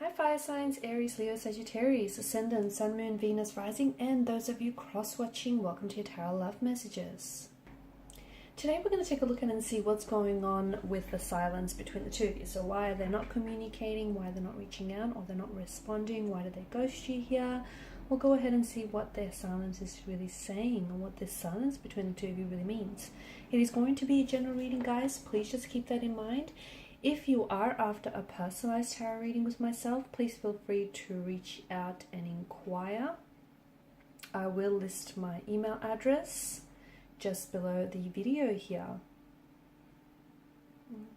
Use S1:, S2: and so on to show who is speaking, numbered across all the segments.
S1: Hi fire signs, Aries, Leo, Sagittarius, Ascendant, Sun, Moon, Venus, Rising, and those of you cross-watching, welcome to your Tarot Love Messages. Today we're going to take a look at and see what's going on with the silence between the two of you. So why are they not communicating, why they're not reaching out, or they're not responding, why did they ghost you here? We'll go ahead and see what their silence is really saying, and what this silence between the two of you really means. It is going to be a general reading, guys. Please just keep that in mind. If you are after a personalized tarot reading with myself, please feel free to reach out and inquire. I will list my email address just below the video here.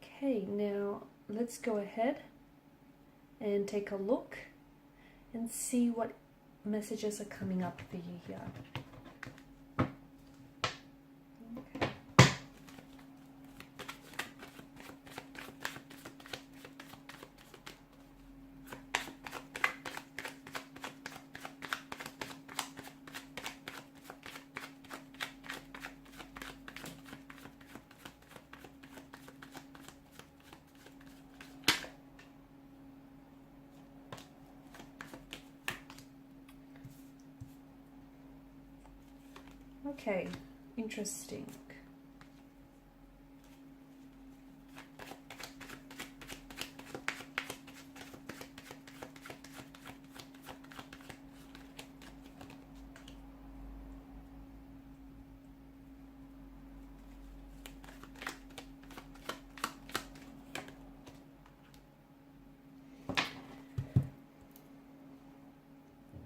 S1: Okay, now let's go ahead and take a look and see what messages are coming up for you here. Okay, interesting.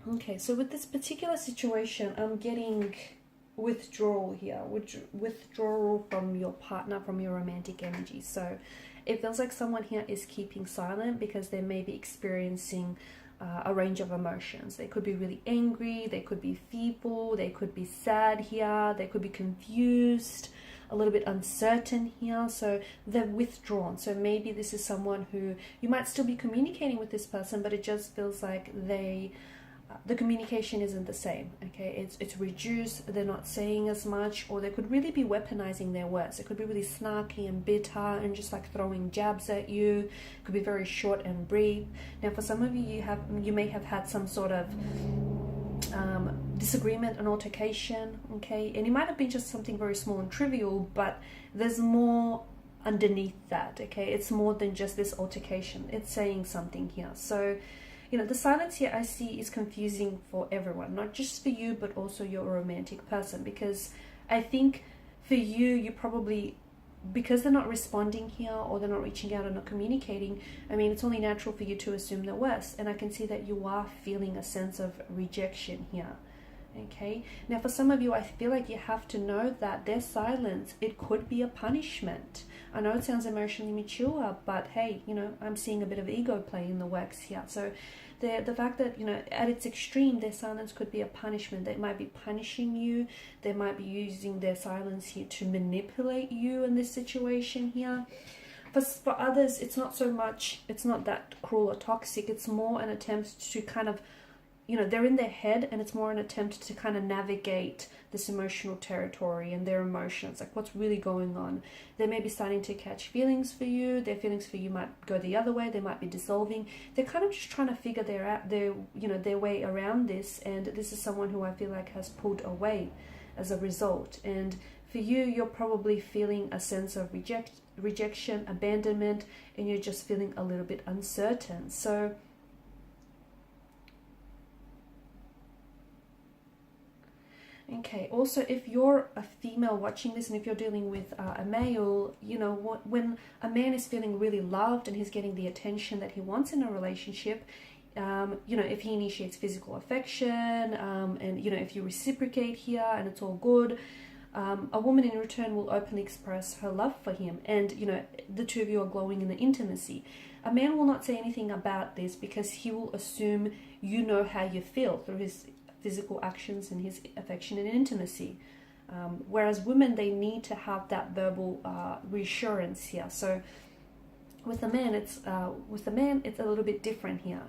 S1: Okay, so with this particular situation, I'm getting withdrawal here, withdrawal from your partner, from your romantic energy. So it feels like someone here is keeping silent because they may be experiencing a range of emotions. They could be really angry, they could be feeble, they could be sad here, they could be confused, a little bit uncertain here. So they're withdrawn. So maybe this is someone who you might still be communicating with this person, but it just feels like the communication isn't the same. Okay, it's reduced, they're not saying as much, or they could really be weaponizing their words. It could be really snarky and bitter and just like throwing jabs at you. It could be very short and brief. Now for some of you, you may have had some sort of disagreement and altercation, okay, and it might have been just something very small and trivial, but there's more underneath that. Okay, it's more than just this altercation, it's saying something here. So you know, the silence here I see is confusing for everyone, not just for you, but also your romantic person. Because I think for you probably, because they're not responding here, or they're not reaching out or not communicating, I mean, it's only natural for you to assume the worst. And I can see that you are feeling a sense of rejection here. Okay, now for some of you, I feel like you have to know that their silence, it could be a punishment. I know it sounds emotionally mature, but hey, you know, I'm seeing a bit of ego play in the works here. So the fact that, you know, at its extreme, their silence could be a punishment. They might be punishing you. They might be using their silence here to manipulate you in this situation here. For others, it's not so much, it's not that cruel or toxic. It's more an attempt to kind of, you know, they're in their head, and it's more an attempt to kind of navigate this emotional territory and their emotions, like what's really going on. They may be starting to catch feelings for you. Their feelings for you might go the other way. They might be dissolving. They're kind of just trying to figure their way around this. And this is someone who I feel like has pulled away as a result. And for you, you're probably feeling a sense of rejection, abandonment, and you're just feeling a little bit uncertain. So okay, also if you're a female watching this, and if you're dealing with a male, you know, when a man is feeling really loved and he's getting the attention that he wants in a relationship, you know, if he initiates physical affection, and, you know, if you reciprocate here and it's all good, a woman in return will openly express her love for him, and, you know, the two of you are glowing in the intimacy. A man will not say anything about this because he will assume you know how you feel through his physical actions and his affection and intimacy. Whereas women, they need to have that verbal reassurance here. So with the man, it's a little bit different here.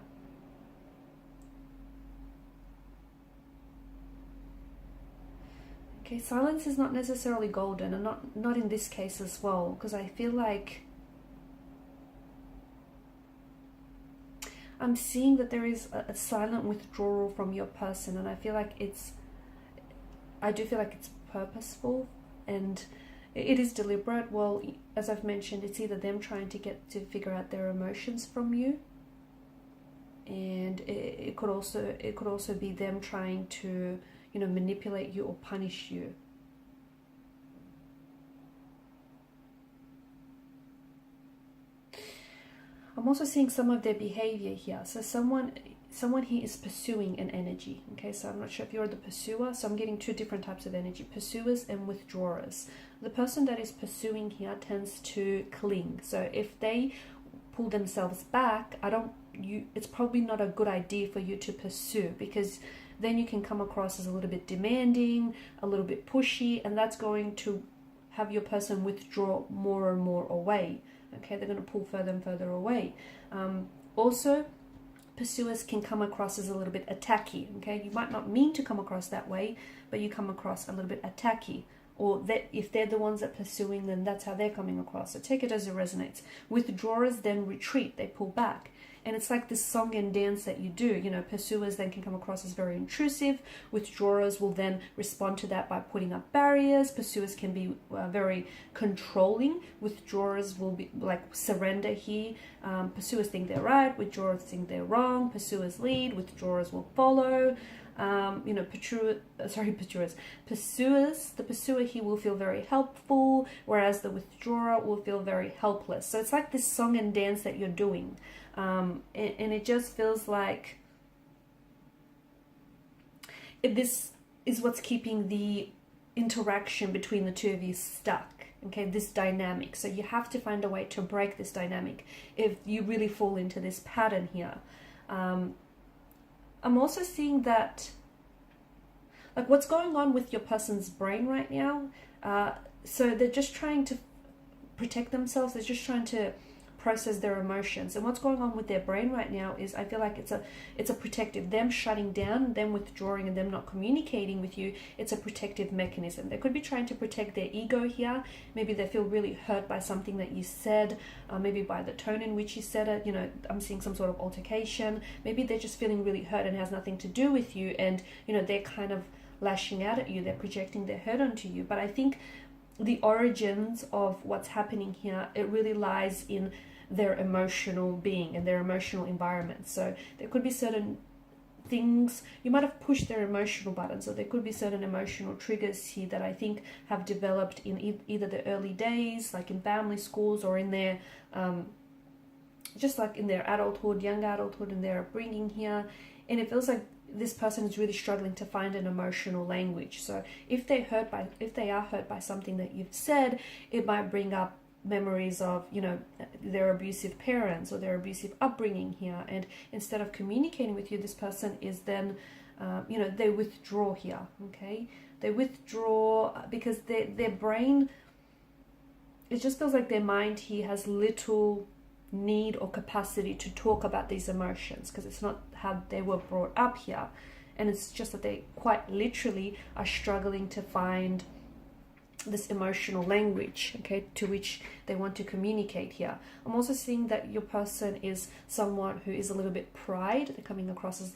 S1: Okay, silence is not necessarily golden, and not in this case as well, because I feel like I'm seeing that there is a silent withdrawal from your person, and I do feel like it's purposeful, and it is deliberate. Well, as I've mentioned, it's either them trying to get to figure out their emotions from you, and it could also be them trying to, you know, manipulate you or punish you. I'm also seeing some of their behavior here. So someone here is pursuing an energy. Okay, so I'm not sure if you're the pursuer. So I'm getting two different types of energy: pursuers and withdrawers. The person that is pursuing here tends to cling. So if they pull themselves back, it's probably not a good idea for you to pursue, because then you can come across as a little bit demanding, a little bit pushy, and that's going to have your person withdraw more and more away. Okay, they're going to pull further and further away. Also, pursuers can come across as a little bit attacky. Okay, you might not mean to come across that way, but you come across a little bit attacky. Or that if they're the ones that are pursuing, then that's how they're coming across. So take it as it resonates. Withdrawers then retreat, they pull back. And it's like this song and dance that you do. You know, pursuers then can come across as very intrusive. Withdrawers will then respond to that by putting up barriers. Pursuers can be very controlling. Withdrawers will be like surrender here. Pursuers think they're right. Withdrawers think they're wrong. Pursuers lead. Withdrawers will follow. You know, pursuers. The pursuer here will feel very helpful, whereas the withdrawer will feel very helpless. So it's like this song and dance that you're doing. And it just feels like this is what's keeping the interaction between the two of you stuck. Okay, this dynamic. So you have to find a way to break this dynamic if you really fall into this pattern here. I'm also seeing that, like, what's going on with your person's brain right now. So they're just trying to protect themselves. They're just trying to process their emotions. And what's going on with their brain right now is, I feel like it's a protective, them shutting down, them withdrawing, and them not communicating with you. It's a protective mechanism. They could be trying to protect their ego here. Maybe they feel really hurt by something that you said, maybe by the tone in which you said it. You know, I'm seeing some sort of altercation. Maybe they're just feeling really hurt and has nothing to do with you, and you know, they're kind of lashing out at you. They're projecting their hurt onto you. But I think the origins of what's happening here, it really lies in their emotional being and their emotional environment. So there could be certain things, you might have pushed their emotional buttons, so there could be certain emotional triggers here that I think have developed in either the early days, like in family, schools, or in their just like in their adulthood, young adulthood, and their upbringing here. And it feels like this person is really struggling to find an emotional language. So if they are hurt by something that you've said, it might bring up memories of, you know, their abusive parents or their abusive upbringing here. And instead of communicating with you, this person is then, you know, they withdraw here. Okay, they withdraw because their brain, it just feels like their mind here has little need or capacity to talk about these emotions, because it's not how they were brought up here. And it's just that they quite literally are struggling to find this emotional language, okay, to which they want to communicate here. I'm also seeing that your person is someone who is a little bit pride. They're coming across as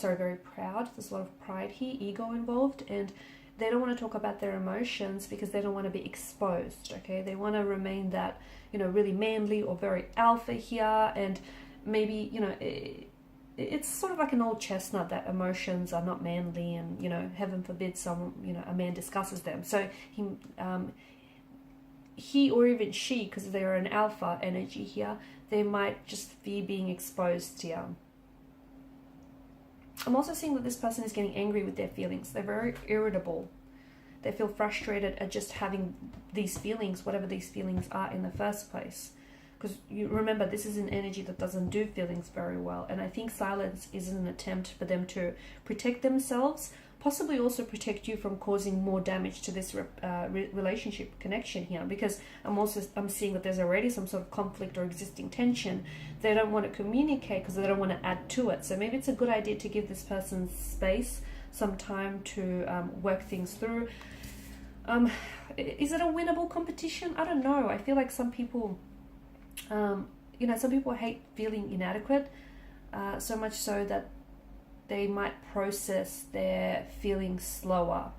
S1: very proud. There's a lot of pride here, ego involved, and they don't want to talk about their emotions because they don't want to be exposed. Okay, they want to remain that, you know, really manly or very alpha here. And maybe, you know, it's sort of like an old chestnut that emotions are not manly, and, you know, heaven forbid a man discusses them. So he or even she, because they're an alpha energy here, they might just fear being exposed here. I'm also seeing that this person is getting angry with their feelings. They're very irritable. They feel frustrated at just having these feelings, whatever these feelings are in the first place. Because you remember, this is an energy that doesn't do feelings very well. And I think silence is an attempt for them to protect themselves, possibly also protect you from causing more damage to this relationship connection here. Because I'm seeing that there's already some sort of conflict or existing tension. They don't want to communicate because they don't want to add to it. So maybe it's a good idea to give this person space, some time to work things through. Is it a winnable competition? I don't know. I feel like some people... some people hate feeling inadequate. so much so that they might process their feelings slower.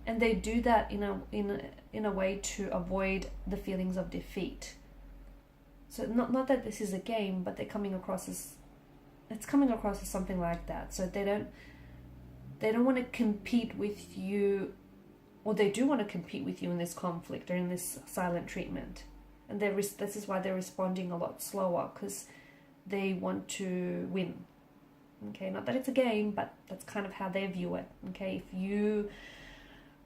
S1: And they do that in a way to avoid the feelings of defeat. So not that this is a game, but it's coming across as something like that. So they don't want to compete with you, or they do want to compete with you in this conflict or in this silent treatment. And this is why they're responding a lot slower, because they want to win. Okay, not that it's a game, but that's kind of how they view it. Okay, if you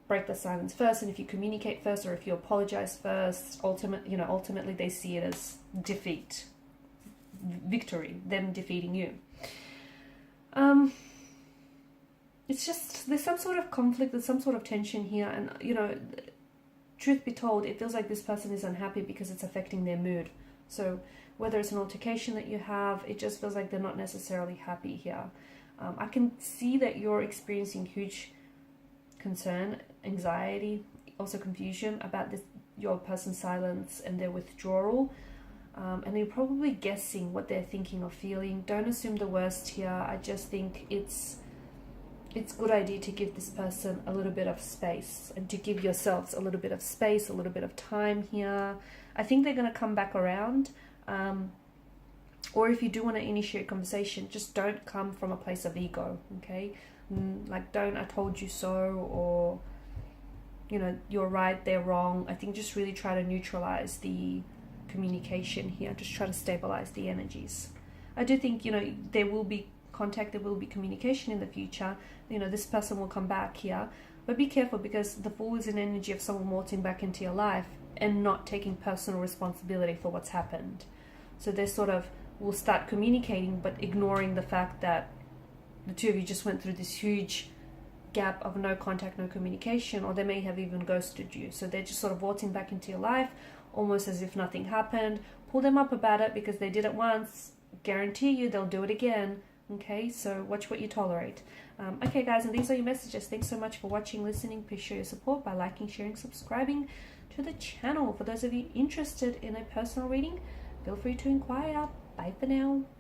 S1: break the silence first, and if you communicate first, or if you apologize first, ultimately they see it as defeat, victory, them defeating you. It's just, there's some sort of conflict, there's some sort of tension here, and truth be told, it feels like this person is unhappy because it's affecting their mood. So whether it's an altercation that you have, it just feels like they're not necessarily happy here. I can see that you're experiencing huge concern, anxiety, also confusion about your person's silence and their withdrawal. And you're probably guessing what they're thinking or feeling. Don't assume the worst here. I just think it's a good idea to give this person a little bit of space, and to give yourselves a little bit of space, a little bit of time here. I think they're going to come back around. Or if you do want to initiate conversation, just don't come from a place of ego, okay? Like, don't "I told you so," or you're right, they're wrong. I think just really try to neutralize the communication here. Just try to stabilize the energies. I do think there will be contact, there will be communication in the future. This person will come back here, but be careful, because the Fool is an energy of someone waltzing back into your life and not taking personal responsibility for what's happened. So they sort of will start communicating, but ignoring the fact that the two of you just went through this huge gap of no contact, no communication, or they may have even ghosted you. So they're just sort of waltzing back into your life, almost as if nothing happened. Pull them up about it, because they did it once. Guarantee you they'll do it again. Okay, so watch what you tolerate. Okay, guys, and these are your messages. Thanks so much for watching, listening. Please show your support by liking, sharing, subscribing to the channel. For those of you interested in a personal reading, feel free to inquire. Bye for now.